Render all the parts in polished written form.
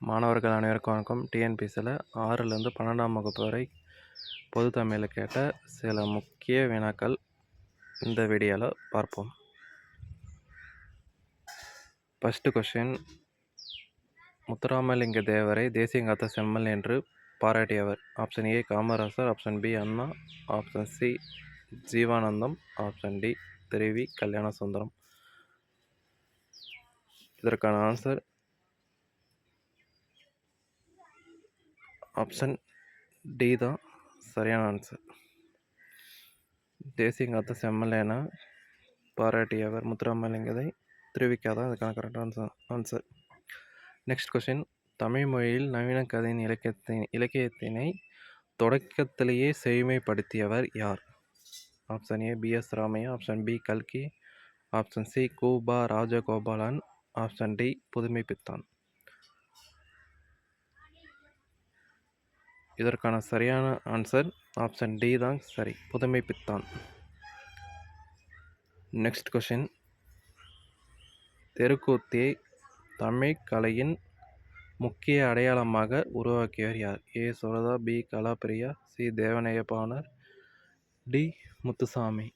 மாணவர்கள் அனைவருக்கும் வணக்கம். டிஎன்பிஎஸ்சியில் 6லேருந்து 12ஆம் வகுப்பு வரை பொது தமிழில் கேட்ட சில முக்கிய வினாக்கள் இந்த வீடியோவில் பார்ப்போம். ஃபஸ்ட்டு கொஷின், முத்துராமலிங்க தேவரை தேசியங்காத்த செம்மல் என்று பாராட்டியவர்? Option A Kamarajar, option B Anna, option C Jeevanandam, option D Thiruvi Kalyana Sundaram. இதற்கான ஆன்சர் ஆப்ஷன் டி தான் சரியான ஆன்சர். தேசியங்காத்த செம்மல் என பாராட்டியவர் முத்துராமலிங்கத்தை திருவிக்காதான் அதுக்கான கரெக்டான ஆன்சர். நெக்ஸ்ட் கொஷின், தமிழ் மொழியில் நவீன கதையின் இலக்கியத்தினை தொடக்கத்திலேயே செழுமைப்படுத்தியவர் யார்? Option A P S Ramaiah, option B கல்கி, option C Kupa Rajagopalan, option D Pudhumaipithan. இதற்கான சரியான ஆன்சர் ஆப்ஷன் டி தான் சரி, புதுமைப்பித்தன். நெக்ஸ்ட் கொஷின், தெருக்கூத்தை தமிழ் கலையின் முக்கிய அடையாளமாக உருவாக்கியவர் யார்? A Suratha, B Kalapriya, C Devaneya Panar, D Muthusamy.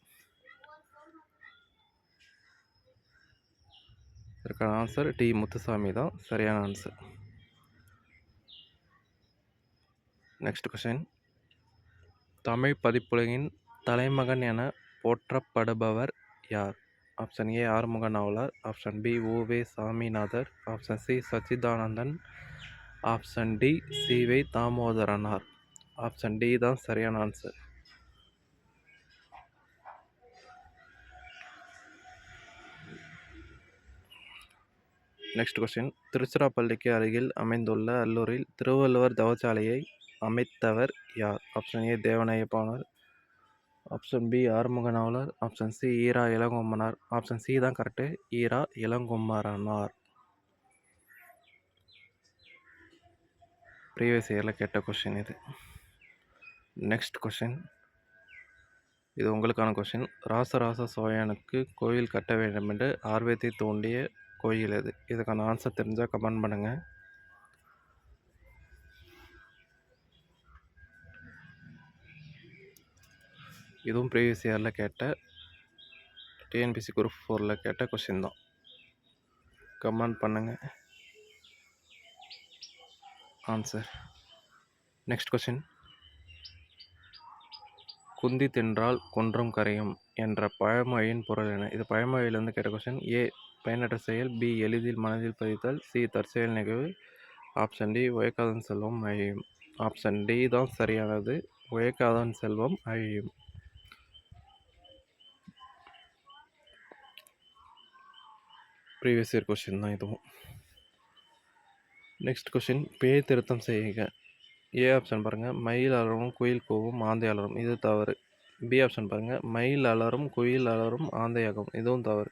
இதற்கான ஆன்சர் டி முத்துசாமி தான் சரியான ஆன்சர். நெக்ஸ்ட் கொஷின், தமிழ் பதிப்புலகின் தலைமகன் என போற்றப்படுபவர் யார்? Option A Arumuga Navalar, option B U Ve Saminathar, option C Sachidanandan, option D Sivai Damodharanar. Option D தான் சரியான ஆன்சர். நெக்ஸ்ட் கொஸ்டின், திருச்சிராப்பள்ளிக்கு அருகில் அமைந்துள்ள அல்லூரில் திருவள்ளுவர் தவசாலையை அமைத்தவர் யார்? Option A Devaneya Panar, option B Arumuga Navalar, option C Ira Ilangommanar. Option C தான் கரெக்டு, ஈரா இளங்கொம்மரனார். ப்ரீவியஸ் இயரில் கேட்ட கொஷின் இது. நெக்ஸ்ட் கொஷின், இது உங்களுக்கான கொஷின். ராசராச சோழனுக்கு கோயில் கட்ட வேண்டும் என்று ஆர்வத்தை தூண்டிய கோயில் எது? இதுக்கான ஆன்சர் தெரிஞ்சால் கமெண்ட் பண்ணுங்கள். இதுவும் ப்ரீவியஸ் இயரில் கேட்ட டிஎன்பிஎஸ்சி குரூப் 4ல் கேட்ட கொஷின் தான். கமெண்ட் பண்ணுங்கள் ஆன்சர். நெக்ஸ்ட் கொஷின், குந்தி தின்றால் குன்றம் கரையும் என்ற பழமொழியின் பொருள் என்ன? இது பழமொழியிலேருந்து கேட்ட கொஷின். ஏ பயனற்ற செயல், பி எளிதில் மனதில் பதித்தல், சி தற்செயல் நிகழ்வு, ஆப்ஷன் டி உழைக்காதன் செல்வம் அழியும். ஆப்ஷன் டி தான் சரியானது, உழைக்காதன் செல்வம் அழியும். ப்ரீவியஸ் இயர் கொஷின் தான் இதுவும். நெக்ஸ்ட் கொஷின், பிழை திருத்தம் செய்யுங்க. ஏ ஆப்ஷன் பாருங்கள், மயில் அலரும் குயில் கூவும் ஆந்தை அலரும், இது தவறு. பி ஆப்ஷன் பாருங்கள், மயில் அலரும் குயில் அலரும் ஆந்தை அகவும், இதுவும் தவறு.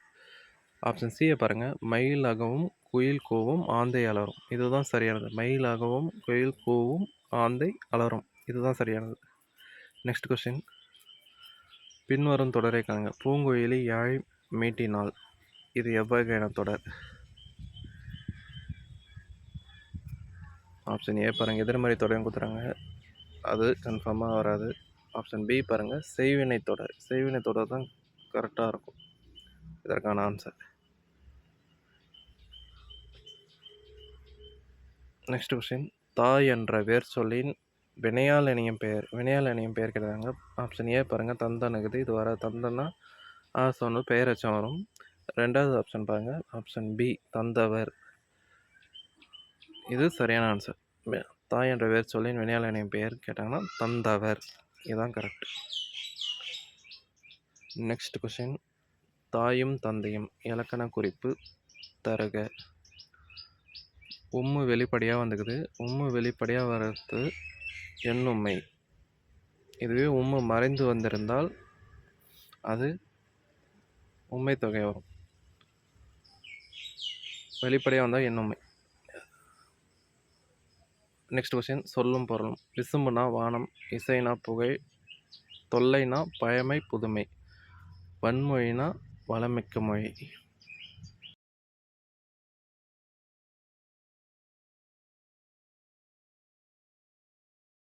ஆப்ஷன் சியை பாருங்கள், மயில் அகவும் குயில் கூவும் ஆந்தை அலரும், இதுதான் சரியானது. மயில் அகவும் குயில் கூவும் ஆந்தை அலரும், இதுதான் சரியானது. நெக்ஸ்ட் கொஷின், பின்வரும் தொடரை காணுங்க. பூங்குயிலி யாழ் மீட்டினாள், இது எவ்வகையான தொடர்? ஆப்ஷன் ஏ பாருங்கள், எதிர்மறை தொடரையும் கொடுத்துறாங்க, அது கன்ஃபார்மாக வராது. ஆப்ஷன் பி பாருங்கள், செய்வினை தொடர். செய்வினை தொடர் தான் கரெக்டாக இருக்கும் இதற்கான ஆன்சர். நெக்ஸ்ட் கொஸ்டின், தாய் என்ற வேர் சொல்லின் வினையால் இணையும் பெயர். வினையால் இணையும் பெயர் கேட்குறாங்க. ஆப்ஷன் ஏ பாருங்கள், தந்தனுக்குது, இது வர தந்தனா சொன்ன பெயர் அச்சம் வரும். ரெண்டாவது ஆப்ஷன் பாருங்கள், ஆப்ஷன் பி தந்தவர், இது சரியான ஆன்சர். தாய் என்ற வேர் சொல்லின் வினையால் இணையும் பெயர் கேட்டாங்கன்னா தந்தவர், இதுதான் கரெக்ட். நெக்ஸ்ட் கொஸ்டின், தாயும் தந்தையும் இலக்கண குறிப்பு தருக. உம்மு வெளிப்படையாக வந்துக்குது, உம்மு வெளிப்படையாக வர்றது எண்ணும்மை. இதுவே உம்மு மறைந்து வந்திருந்தால் அது உண்மை தொகை வரும். வெளிப்படையாக வந்தால் எண்ணும்மை. நெக்ஸ்ட் கொஸ்டின், சொல்லும் பொருளும். விசும்புனா வானம், இசைனா புகழ், தொல்லைனா பழமை புதுமை, வன்மொழினா வளமிக்க மொழி.